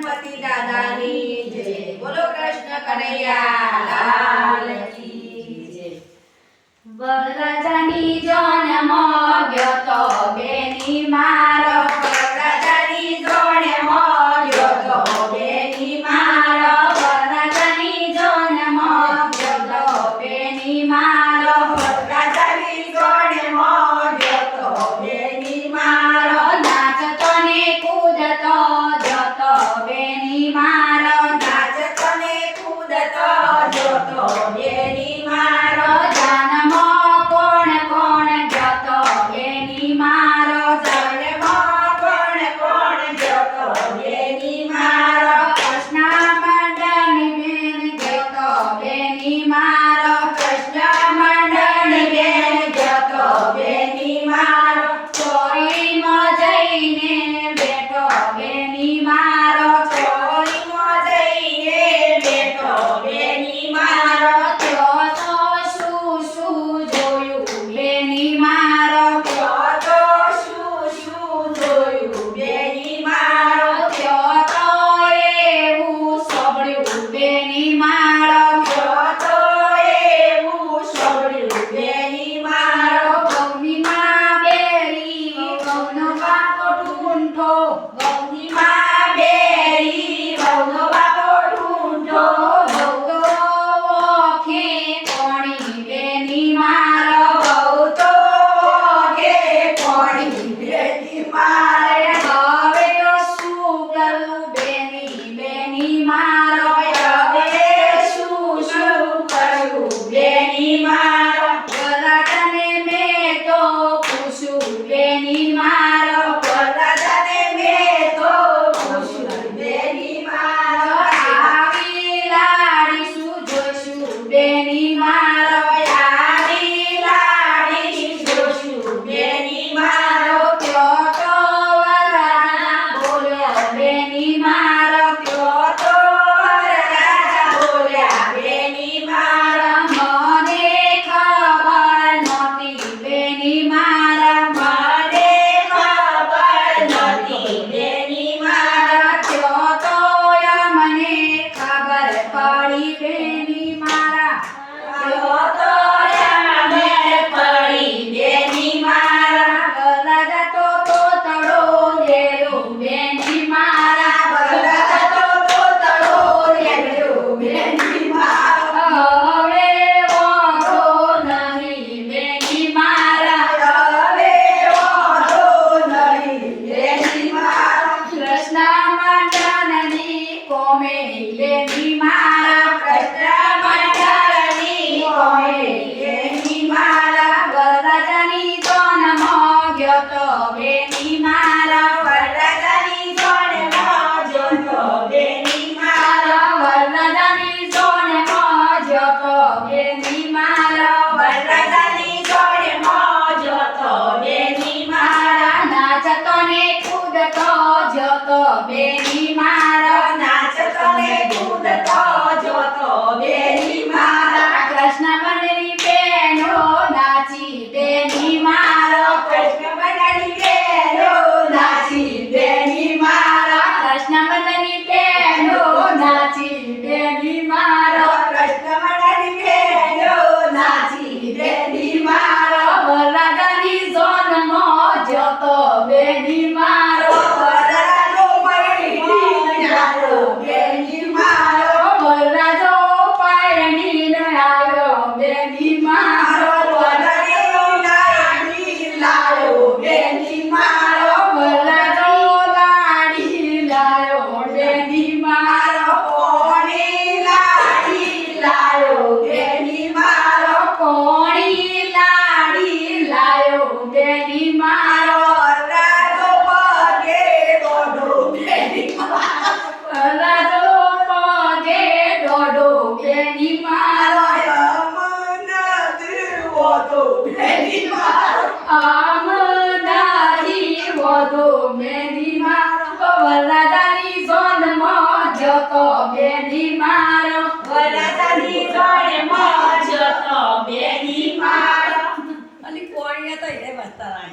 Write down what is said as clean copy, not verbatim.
ગણપતિ દાદાની જય. બોલો કૃષ્ણ કનૈયા લાલ કી જય. વરરાજાની જોને મોગ્યો તો બેની મારો, વરરાજાની જોડે મોગ્યો તો બેની મારો, વરરાજાની જોને મોગ્યો તો બેની મારો, વરરાજાની જોડે મોગ્યો તો બેની મારો, નાચતો ને કૂદતો જતો બેની મારો, નાચતો ને કૂદતો જોતો બેની મારો, જાનમાં કોણ કોણ જતો બેની મારો, જાનમાં કોણ કોણ જોતો બેની મારો, કૃષ્ણ મંડળની બેન જતો બેની મારો, કૃષ્ણ મંડળની બેન જોતો બેની મારો, ચોરીમાં જઈને બેઠો બેની મારો, ચોરીમાં જઈને બેઠો બેની મારો, ત્યો તો શું શું જોયું બેની મારો, ત્યો તો શું જોયું બેની મારો, ત્યો તો એવું સાંભળ્યું બેની મારો, ત્યો તો એવું સાંભળ્યું બેની મારો, ગૌની માં બેરી ગૌનો બાપો ઢૂંઢો, ગૌની માં બેરી વહુનો બાપો ઢૂંઢો, ગૌ તો ઓખે કોણી બેની મારો, વહુ તો ઓગે કોણી બેની મારે, હવે તો શું કરું બેની બેની મારો, હવે શું કરું બેની મારો, વરરાજાને મેં તો પૂછ્યું બેની મારો, વરરાજાને મેં તો પૂછ્યું બેની મારો, આવી લાડી શું જોઈશું બેની મારો, આવી લાડી જોશું બેની મારો, ત્યો તો વરરાજા બોલ્યો બેની મારો, ત્યો તો વરરાજા બોલ્યા બેની મારો, મને ખબર નહોતી બેની મારા, મને ખબર નહોતી બેની મારો, ત્યો તો મને ખબર પડી બેની મારા, ત્યો તો મને પડી બેની મારા, વરરાજા તો તોતડો દેરો બેની મારા, વરરાજા તો તોતડો રેડ્યો બેની મારો, હવે વાંધો નહીં બેની મારા, હવે વાંધો નહીં બેની મારો, કૃષ્ણ મંડળની કોમે બેની મારા, કૃષ્ણ મંડળની કોમે બેની મારા, વરરાજાની જોન મોગ્યો તો બેની મારા, વરરાજાની જોડે મોજો તો બેની મારા, વરરાજાની જોન મોગ્યો તો બેની મારા, વરરાજાની જોડે મોજો તો બેની મારા, નાચતો ને કૂદતો જતો બેની મારા, નાચતો ને કૂદતો જોતો બેની મારા, કૃષ્ણ મંડળની બેનો નાચી બેની મારો, કૃષ્ણ મંડળની બેનો નાચી બેની મારા, કૃષ્ણ મંડળની બેનો નાચી બેની મારો, કૃષ્ણ મંડળની બેનો નાચી બેની મારા, વરરાજાની જોનમાં જતો બેની મારો, વરરાજો પડી જાતો બેની મારો, વરરાજો પાયણીને આવ્યો બેની મારો, વરરાજો લાડી લાયો બેની મારો, વરરાજો લાડી લાયો બેની મારો, કોણી લાડી લાયો બેની મારો, કોણી લાડી લાયો બેની મારો, વરરાજો પગે દોડો બેની મારો, વરરાજો પગે દોડો બેની મારો, યમુના દેવો તો બેની મારો, આમ નારી વધો બેની મારો, વરરાજાની જોનમાં જતો બેની મારો, વરરાજાની